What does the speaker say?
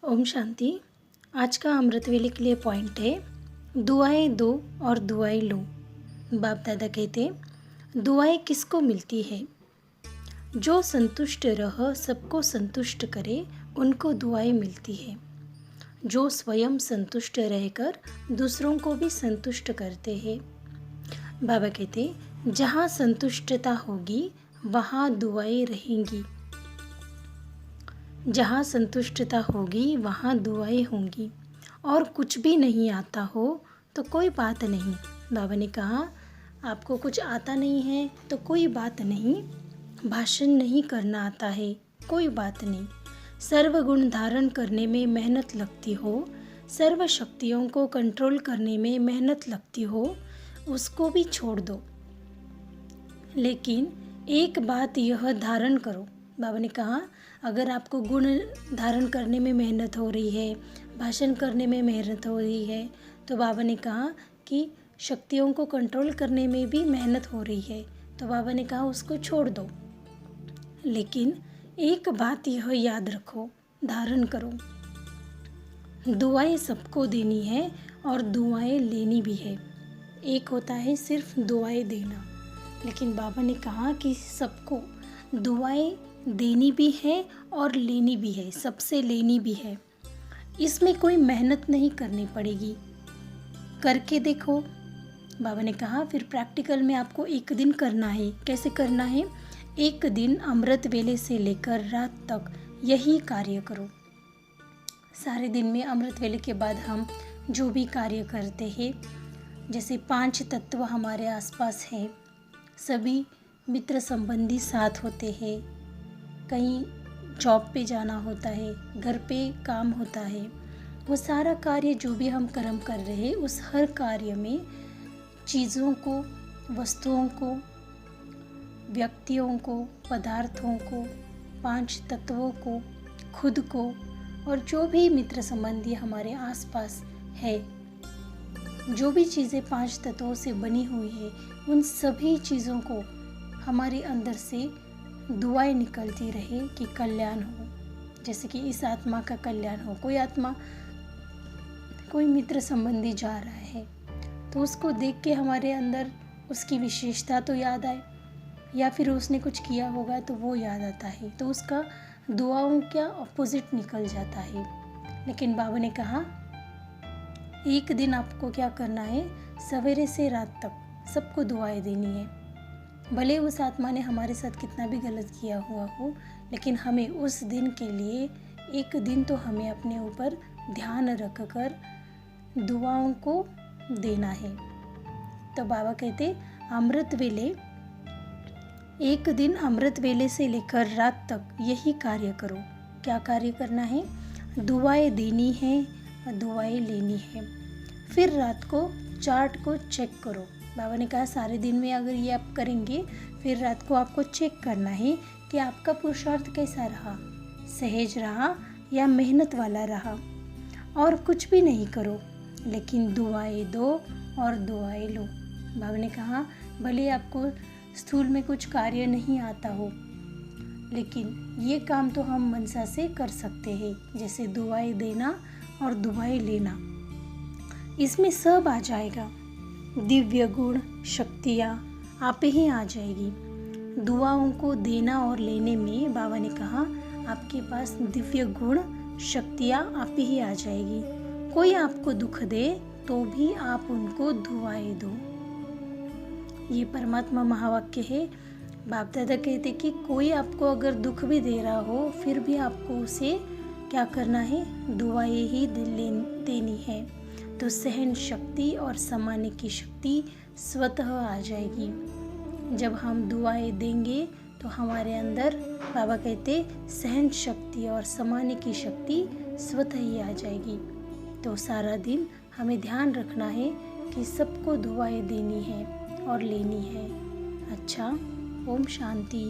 ओम शांति। आज का अमृत वेले के लिए पॉइंट है, दुआएं दो और दुआएं लो। बाप दादा कहते, दुआएं किसको मिलती है? जो संतुष्ट रह सबको संतुष्ट करे, उनको दुआएं मिलती है। जो स्वयं संतुष्ट रहकर दूसरों को भी संतुष्ट करते हैं। बाबा कहते, जहाँ संतुष्टता होगी वहाँ दुआएं रहेंगी। जहाँ संतुष्टता होगी वहाँ दुआएं होंगी। और कुछ भी नहीं आता हो तो कोई बात नहीं। बाबा ने कहा, आपको कुछ आता नहीं है तो कोई बात नहीं। भाषण नहीं करना आता है, कोई बात नहीं। सर्व गुण धारण करने में मेहनत लगती हो, सर्व शक्तियों को कंट्रोल करने में मेहनत लगती हो, उसको भी छोड़ दो। लेकिन एक बात यह धारण करो। बाबा ने कहा, अगर आपको गुण धारण करने में मेहनत हो रही है, भाषण करने में मेहनत हो रही है, तो बाबा ने कहा कि शक्तियों को कंट्रोल करने में भी मेहनत हो रही है, तो बाबा ने कहा उसको छोड़ दो। लेकिन एक बात यह याद रखो, धारण करो। दुआएं सबको देनी है और दुआएं लेनी भी है। एक होता है सिर्फ दुआएं देना, लेकिन बाबा ने कहा कि सबको दुआएं देनी भी है और लेनी भी है, सबसे लेनी भी है। इसमें कोई मेहनत नहीं करनी पड़ेगी, करके देखो। बाबा ने कहा फिर प्रैक्टिकल में आपको एक दिन करना है। कैसे करना है? एक दिन अमृत वेले से लेकर रात तक यही कार्य करो। सारे दिन में अमृत वेले के बाद हम जो भी कार्य करते हैं, जैसे 5 तत्व हमारे आसपास है, सभी मित्र संबंधी साथ होते हैं, कहीं जॉब पे जाना होता है, घर पे काम होता है, वो सारा कार्य जो भी हम कर्म कर रहे हैं, उस हर कार्य में चीज़ों को, वस्तुओं को, व्यक्तियों को, पदार्थों को, 5 तत्वों को, खुद को और जो भी मित्र संबंधी हमारे आसपास है, जो भी चीज़ें 5 तत्वों से बनी हुई है, उन सभी चीज़ों को हमारे अंदर से दुआएं निकलती रहे कि कल्याण हो। जैसे कि इस आत्मा का कल्याण हो। कोई आत्मा, कोई मित्र संबंधी जा रहा है तो उसको देख के हमारे अंदर उसकी विशेषता तो याद आए, या फिर उसने कुछ किया होगा तो वो याद आता है, तो उसका दुआओं का अपोजिट निकल जाता है। लेकिन बाबा ने कहा एक दिन आपको क्या करना है, सवेरे से रात तक सबको दुआएं देनी है। भले उस आत्मा ने हमारे साथ कितना भी गलत किया हुआ हो, लेकिन हमें उस दिन के लिए एक दिन तो हमें अपने ऊपर ध्यान रखकर दुआओं को देना है। तो बाबा कहते, अमृत वेले, एक दिन अमृत वेले से लेकर रात तक यही कार्य करो। क्या कार्य करना है? दुआएं देनी है और दुआएं लेनी है। फिर रात को चार्ट को चेक करो। बाबा ने कहा सारे दिन में अगर ये आप करेंगे, फिर रात को आपको चेक करना है कि आपका पुरुषार्थ कैसा रहा, सहज रहा या मेहनत वाला रहा। और कुछ भी नहीं करो, लेकिन दुआएं दो और दुआएं लो। बाबा ने कहा भले आपको स्थूल में कुछ कार्य नहीं आता हो, लेकिन ये काम तो हम मनसा से कर सकते हैं, जैसे दुआएं देना और दुआएं लेना। इसमें सब आ जाएगा, दिव्य गुण, शक्तियाँ आप ही आ जाएगी। दुआओं को देना और लेने में बाबा ने कहा आपके पास दिव्य गुण, शक्तियाँ आप ही आ जाएगी। कोई आपको दुख दे तो भी आप उनको दुआएं दो। ये परमात्मा महावाक्य है। बाप दादा कहते कि कोई आपको अगर दुख भी दे रहा हो, फिर भी आपको उसे क्या करना है? दुआएं ही देनी है। तो सहन शक्ति और समाने की शक्ति स्वतः आ जाएगी। जब हम दुआएं देंगे तो हमारे अंदर, बाबा कहते, सहन शक्ति और समाने की शक्ति स्वतः ही आ जाएगी। तो सारा दिन हमें ध्यान रखना है कि सबको दुआएं देनी है और लेनी है। अच्छा, ओम शांति।